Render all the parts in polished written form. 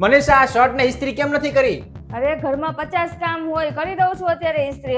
મનીષા, આ શર્ટ ને ઇસ્ત્રી કેમ નથી કરી? અરે ઘરમાં 50 કામ હોય, કરી દઉં છું અત્યારે ઇસ્ત્રી.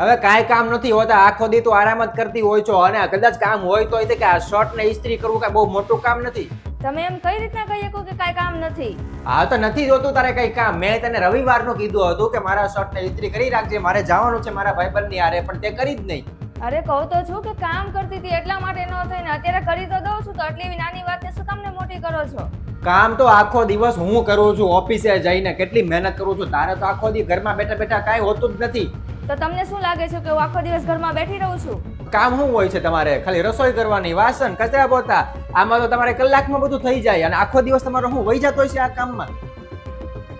હવે કાંઈ કામ નથી હોતા, આખો દી તું આરામ જ કરતી હોય છો, અને કદાચ કામ હોય તો કે આ શર્ટ ને ઇસ્ત્રી કરવું કાંઈ બહુ મોટું કામ નથી. તમે એમ કઈ રીતના કહી શકો કે કાંઈ કામ નથી? હા તો નથી જોતું તારે કઈ કામ. મેં તને રવિવારનું કીધું હતું કે મારા શર્ટ ને ઇસ્ત્રી કરી રાખજે, મારે જવાનું છે મારા ભાઈબંધની હારે, પણ તે કરી જ નહીં. અરે કહું તો છું કે કામ કરતી હતી એટલા માટે ન થઈ ને અત્યારે કરી તો દઉં છું, તો આટલી એવી નાની વાતને શું કામને મોટી કરો છો? કામ તો આખો દિવસ હું કરું છું, ઓફિસે જઈને કેટલી મહેનત કરું છું. તારે તો આખો દિવસ ઘરમાં બેઠા બેઠા કાંઈ હોતું જ નથી. તો તમને શું લાગે છે કે હું આખો દિવસ ઘરમાં બેઠી રહું છું? કામ શું હોય છે તમારે? ખાલી રસોઈ કરવાની, વાસણ, કચરા પોતા, આમાં તો તમારે કલાકમાં બધું થઈ જાય, અને આખો દિવસ તમારો શું વહી જતો હોય છે આ કામમાં?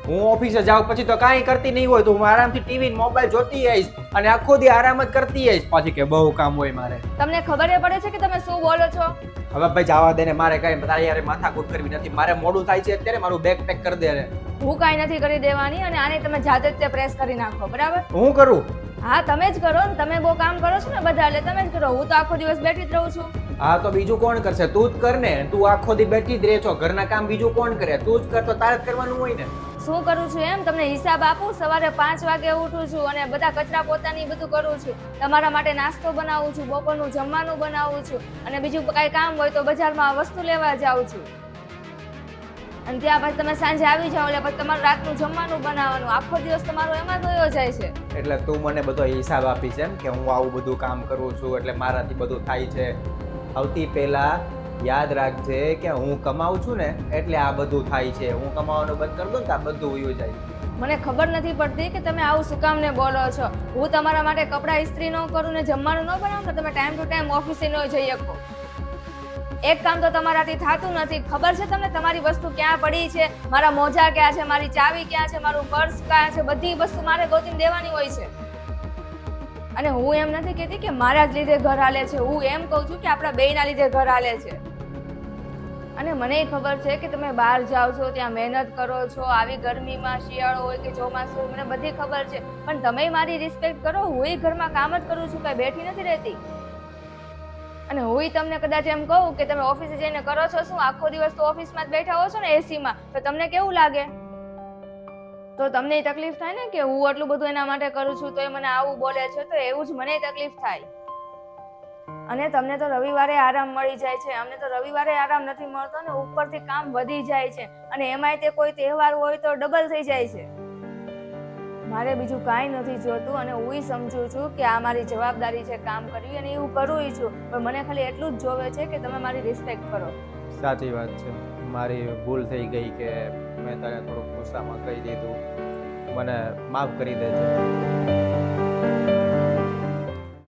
હું ઓફિસે જાઉં પછી તો કાંઈ કરતી નહીં હોય, તો હું આરામથી ટીવી મોબાઈલ જોતી આવીશ અને આખો દી આરામ જ કરતી આવીશ. પાછી કે બહુ કામ હોય મારે. તમને ખબર પડે છે કે તમે શું બોલો છો? હવે ભાઈ જવા દે ને, મારે કઈ તારી યાર માથાકૂટ કરવી નથી. મારે મોડું થાય છે અત્યારે, મારું બેગ પેક કરી દે ને. હું કાંઈ નથી કરી દેવાની, અને આને તમે જાતે જ તે પ્રેસ કરી નાખો, બરાબર? હું કરું? હા તમે જ કરો ને, તમે બહુ કામ કરો છો ને બધા, એટલે તમે જ કરો. હું તો આખો દિવસ બેઠી જ રહું છું. હા તો બીજું કોણ કરશે? તું જ કર ને. તું આખો દી બેઠી જ રહે છો, ઘરના કામ બીજું કોણ કરે? તું જ કર તો તારે જ કરવાનું હોય ને. શું કરું છું એમ તમને હિસાબ આપું? સવારે 5 વાગે ઉઠું છું અને બધા કચરા પોતાની બધું કરું છું, તમારા માટે નાસ્તો બનાવું છું, બપોરનું જમવાનું બનાવું છું, અને બીજું કાંઈ કામ હોય તો બજારમાં વસ્તુ લેવા જાઉં છું, અને ત્યાં પછી તમે સાંજે આવી જાઓ એટલે પછી તમારું રાતનું જમવાનું બનાવવાનું. આખો દિવસ તમારો એમાં ગયો જાય છે. એટલે તું મને બધો હિસાબ આપીશ એમ કે હું આવું બધું કામ કરું છું એટલે મારાથી બધું થાય છે? સૌથી પહેલા યાદ રાખજે કે હું કમાઉં છું ને એટલે આ બધું થાય છે. હું કમાવાનું બંધ કરી દઉં ને તો આ બધું વયું જાય. મને ખબર નથી પડતી કે તમે આવું શું કામ ને બોલો છો. હું તમારા માટે કપડાં ઇસ્ત્રી ન કરું ને જમવાનું ન બનાવું ને તમે ટાઈમ ટુ ટાઈમ ઓફિસે ન જઈ શકો. એક કામ તો તમારાથી થતું નથી. ખબર છે તમને તમારી વસ્તુ ક્યાં પડી છે? મારા મોજા ક્યાં છે? મારી ચાવી ક્યાં છે? મારું પર્સ ક્યાં છે? બધી વસ્તુ મારે ગોતીને દેવાની હોય છે. અને હું એમ નથી કહેતી કે મારા જ લીધે ઘર હાલે છે, હું એમ કહું છું કે આપણા બેયના લીધે ઘર હાલે છે. અને મને ખબર છે કે તમે બહાર જાઓ છો, ત્યાં મહેનત કરો છો, આવી ગરમીમાં, શિયાળો હોય કે ચોમાસું, મને બધી ખબર છે, પણ તમે મારી રિસ્પેક્ટ કરો. હું ઘરમાં કામ જ કરું છું, કઈ બેઠી નથી રહેતી. અને હું તમને કદાચ એમ કહું કે તમે ઓફિસે જઈને કરો છો શું? આખો દિવસ તો ઓફિસમાં જ બેઠા હો છો ને એસીમાં, તો તમને કેવું લાગે? તો તમને તકલીફ થાય ને કે હું આટલું બધું એના માટે કરું છું તો એ મને આવું બોલે છે, તો એવું જ મને તકલીફ થાય. અને તમને તો રવિવારે આરામ મળી જાય છે, અમને તો રવિવારે આરામ નથી મળતો ને ઉપરથી કામ વધી જાય છે, અને એમાંય તે કોઈ તહેવાર હોય તો ડબલ થઈ જાય છે. મારે બીજું કાંઈ નથી જોતું, અને હું સમજુ છું કે આ મારી જવાબદારી છે કામ કરવી, અને હું કરું છું, પણ મને ખાલી એટલું જ જોવે છે કે તમે મારી રિસ્પેક્ટ કરો. સાચી વાત છે, મારી ભૂલ થઈ ગઈ કે મેં તને થોડુંક ગુસ્સામાં કહી દીધું. મને માફ કરી દેજે.